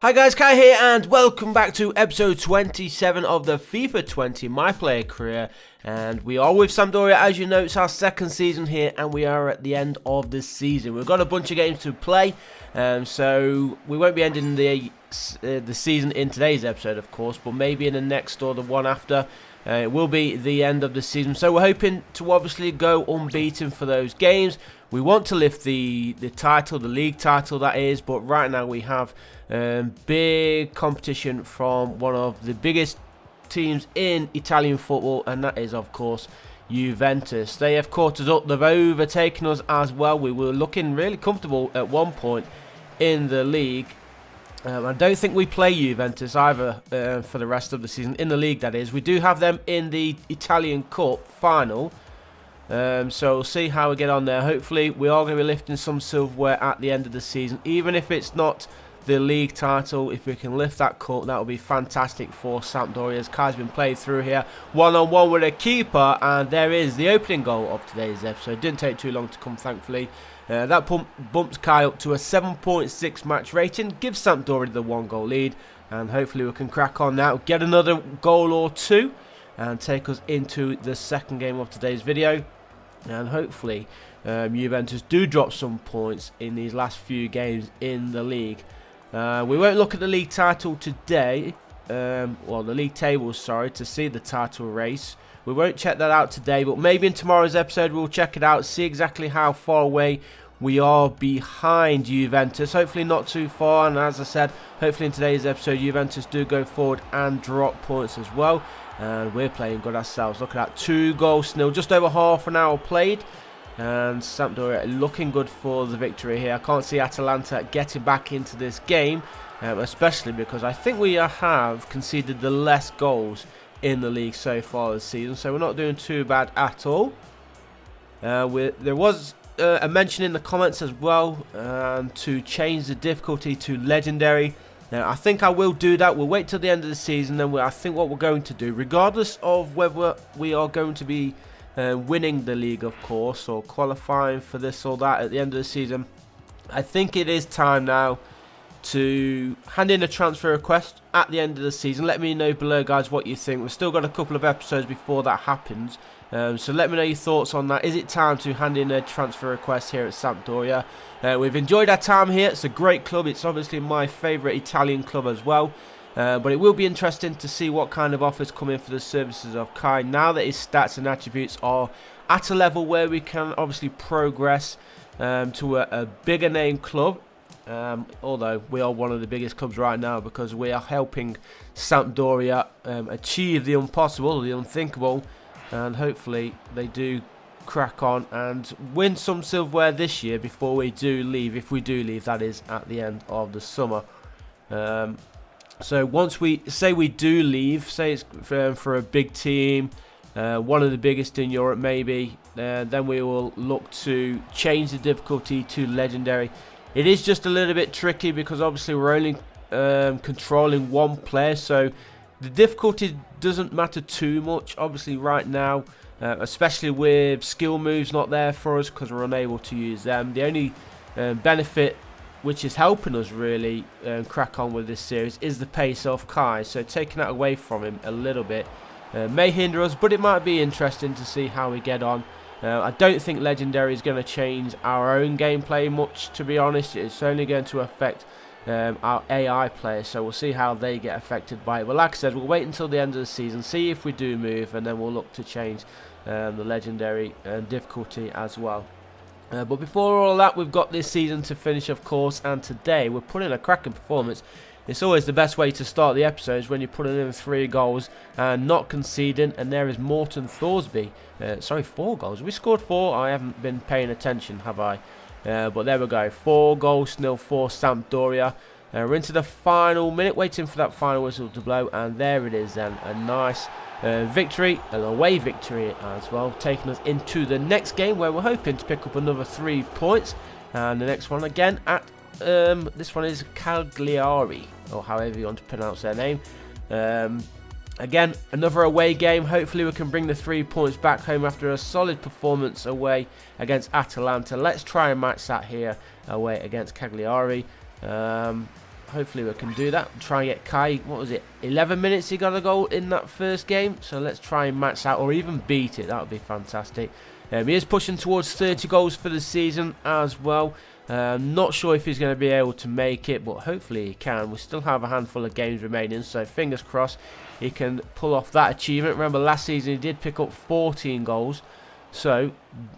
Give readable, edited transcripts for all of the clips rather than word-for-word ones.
Hi guys, Kai here and welcome back to episode 27 of the FIFA 20 My Player Career, and we are with Sampdoria. As you know, it's our second season here and we are at the end of the season. We've got a bunch of games to play, so we won't be ending the season in today's episode of course, but maybe in the next or the one after. It will be the end of the season, so we're hoping to obviously go unbeaten for those games. We want to lift the title, the league title that is, but right now we have big competition from one of the biggest teams in Italian football, and that is of course Juventus. They have caught us up, they've overtaken us as well. We were looking really comfortable at one point in the league. I don't think we play Juventus either for the rest of the season, in the league that is. We do have them in the Italian Cup final, so we'll see how we get on there. Hopefully we are going to be lifting some silverware at the end of the season, even if it's not the league title. If we can lift that cup, that would be fantastic for Sampdoria, as Kai's been played through here one-on-one with a keeper, and there is the opening goal of today's episode. Didn't take too long to come, thankfully. That bumps Kai up to a 7.6 match rating, gives Sampdoria the 1-goal lead, and hopefully we can crack on now, get another goal or two, and take us into the second game of today's video. And hopefully Juventus do drop some points in these last few games in the league. We won't look at the league title today, well, the league table, sorry, to see the title race. We won't check that out today, but maybe in tomorrow's episode we'll check it out, see exactly how far away we are behind Juventus. Hopefully not too far, and as I said, hopefully in today's episode Juventus do go forward and drop points as well. And we're playing good ourselves. Look at that, 2-0, just over half an hour played. And Sampdoria looking good for the victory here. I can't see Atalanta getting back into this game, especially because I think we have conceded the less goals in the league so far this season, so we're not doing too bad at all. There was a mention in the comments as well to change the difficulty to legendary. Now I think I will do that. We'll wait till the end of the season, then I think what we're going to do, regardless of whether we are going to be winning the league of course, or qualifying for this or that at the end of the season, I think it is time now to hand in a transfer request at the end of the season. Let me know below guys what you think. We've still got a couple of episodes before that happens, so let me know your thoughts on that. Is it time to hand in a transfer request here at Sampdoria? We've enjoyed our time here. It's a great club. It's obviously my favourite Italian club as well, but it will be interesting to see what kind of offers come in for the services of Kai now that his stats and attributes are at a level where we can obviously progress to a bigger name club. Although we are one of the biggest clubs right now, because we are helping Sampdoria achieve the impossible, the unthinkable, and hopefully they do crack on and win some silverware this year before we do leave, if we do leave, that is, at the end of the summer. So once we say we do leave, say it's for a big team, one of the biggest in Europe maybe, then we will look to change the difficulty to legendary. It is just a little bit tricky because obviously we're only controlling one player, so the difficulty doesn't matter too much obviously right now, especially with skill moves not there for us because we're unable to use them. The only benefit which is helping us really crack on with this series is the pace of Kai, so taking that away from him a little bit may hinder us, but it might be interesting to see how we get on. I don't think legendary is going to change our own gameplay much, to be honest. It's only going to affect our AI players, so we'll see how they get affected by it. But like I said, we'll wait until the end of the season, see if we do move, and then we'll look to change the legendary difficulty as well. But before all that, we've got this season to finish of course, and today we're putting in a cracking performance. It's always the best way to start the episodes, when you're putting in 3 goals and not conceding. And there is Morton Thorsby. Sorry, 4 goals. We scored 4. I haven't been paying attention, have I? But there we go. 4-0 for Sampdoria. We're into the final minute, waiting for that final whistle to blow. And there it is then. A nice victory, an away victory as well, taking us into the next game where we're hoping to pick up another 3 points. And the next one again at this one is Cagliari, or however you want to pronounce their name. Again, another away game. Hopefully we can bring the 3 points back home after a solid performance away against Atalanta. Let's try and match that here away against Cagliari. hopefully we can do that. Try and get Kai, what was it, 11 minutes he got a goal in that first game. So let's try and match that or even beat it. That would be fantastic. He is pushing towards 30 goals for the season as well. Not sure if he's going to be able to make it, but hopefully he can. We still have a handful of games remaining, so fingers crossed he can pull off that achievement. Remember, last season he did pick up 14 goals, so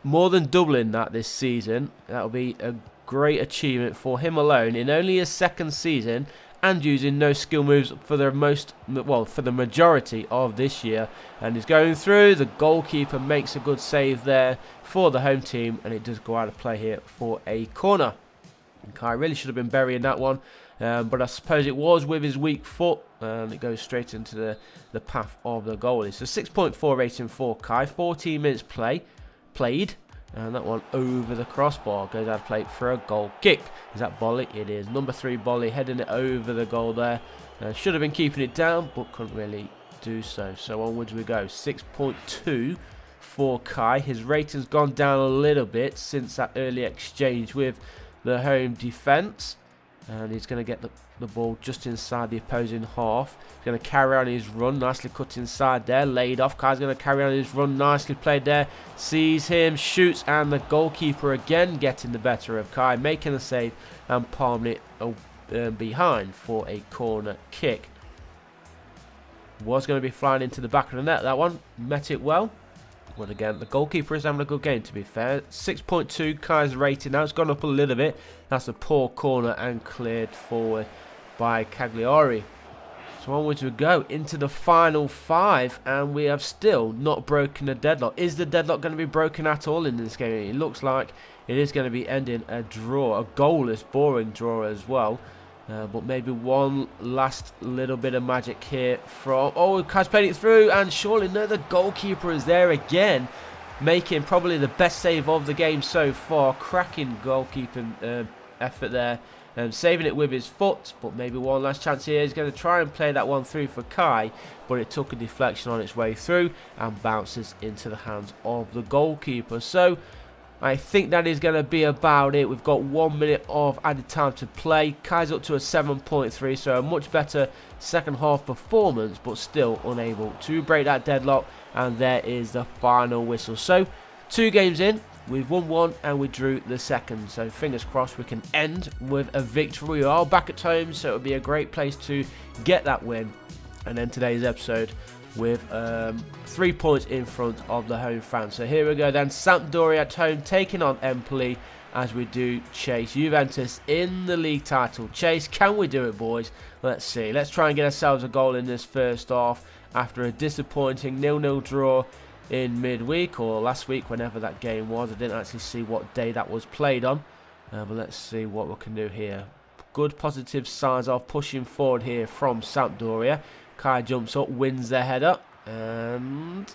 more than doubling that this season. That'll be a great achievement for him alone in only his second season, and using no skill moves for the majority of this year. And he's going through. The goalkeeper makes a good save there for the home team, and it does go out of play here for a corner. And Kai really should have been burying that one, but I suppose it was with his weak foot, and it goes straight into the path of the goalie. So 6.4 rating for Kai, 14 minutes played. And that one over the crossbar, goes out of play for a goal kick. Is that Bolly? It is. Number 3 Bolly heading it over the goal there. Should have been keeping it down, but couldn't really do so. So onwards we go. 6.2 for Kai. His rating's gone down a little bit since that early exchange with the home defence. And he's going to get the ball just inside the opposing half. He's going to carry on his run. Nicely cut inside there. Laid off. Kai's going to carry on his run. Nicely played there. Sees him. Shoots. And the goalkeeper again getting the better of Kai. Making a save and palming it behind for a corner kick. Was going to be flying into the back of the net. That one met it well. But again, the goalkeeper is having a good game, to be fair. 6.2 Kai's rating. Now it's gone up a little bit. That's a poor corner and cleared forward by Cagliari. So onwards we go into the final 5, and we have still not broken a deadlock. Is the deadlock going to be broken at all in this game? It looks like it is going to be ending a draw, a goalless, boring draw as well. But maybe one last little bit of magic here from... Oh, Kai's played it through, and surely no, the goalkeeper is there again, making probably the best save of the game so far. Cracking goalkeeping effort there, saving it with his foot, but maybe one last chance here. He's going to try and play that one through for Kai, but it took a deflection on its way through and bounces into the hands of the goalkeeper. So I think that is going to be about it. We've got 1 minute of added time to play. Kai's up to a 7.3, so a much better second half performance, but still unable to break that deadlock. And there is the final whistle. So 2 games in, we've won 1 and we drew the second. So fingers crossed we can end with a victory. We are back at home, so it would be a great place to get that win. And then today's episode with 3 points in front of the home fans. So here we go then. Sampdoria at home taking on Empoli as we do chase Juventus in the league title chase. Can we do it, boys? Let's see. Let's try and get ourselves a goal in this first half after a disappointing 0-0 draw in midweek, or last week, whenever that game was. I didn't actually see what day that was played on, but let's see what we can do here. Good positive signs of pushing forward here from Sampdoria. Kai jumps up, wins the header, and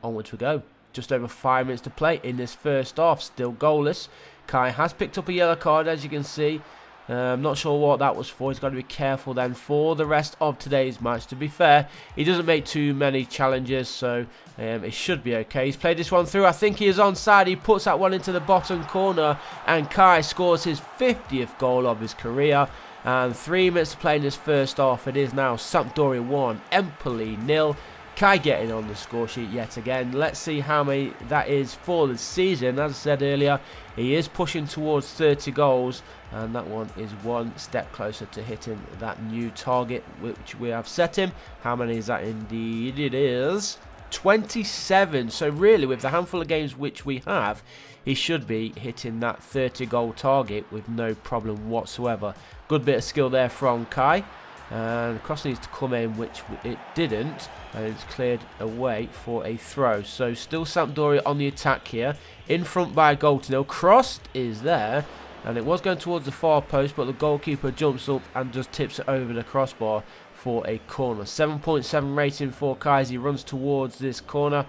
onwards we go. Just over 5 minutes to play in this first half, still goalless. Kai has picked up a yellow card, as you can see. I'm not sure what that was for. He's got to be careful then for the rest of today's match. To be fair, he doesn't make too many challenges, so it should be okay. He's played this one through. I think he is onside. He puts that one into the bottom corner, and Kai scores his 50th goal of his career. And 3 minutes to play in this first half. It is now Sampdoria 1, Empoli 0. Kai getting on the score sheet yet again. Let's see how many that is for the season. As I said earlier, he is pushing towards 30 goals. And that one is one step closer to hitting that new target which we have set him. How many is that indeed? It is 27. So really, with the handful of games which we have, he should be hitting that 30 goal target with no problem whatsoever. Good bit of skill there from Kai. And the cross needs to come in, which it didn't, and it's cleared away for a throw. So still Sampdoria on the attack here, in front by a goal to nil. Crossed is there, and it was going towards the far post, but the goalkeeper jumps up and just tips it over the crossbar for a corner. 7.7 rating for Kai as he runs towards this corner.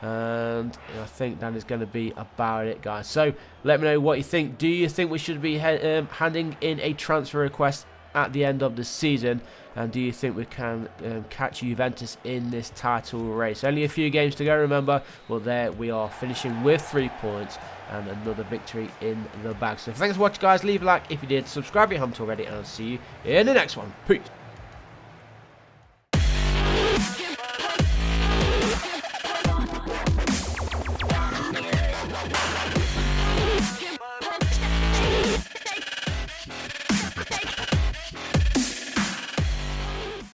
And I think that is going to be about it, guys. So let me know what you think. Do you think we should be handing in a transfer request at the end of the season? And do you think we can catch Juventus in this title race? Only a few games to go, remember. Well, there we are, finishing with 3 points and another victory in the bag. So thanks for watching, guys. Leave a like if you did, subscribe if you haven't already, and I'll see you in the next one. Peace.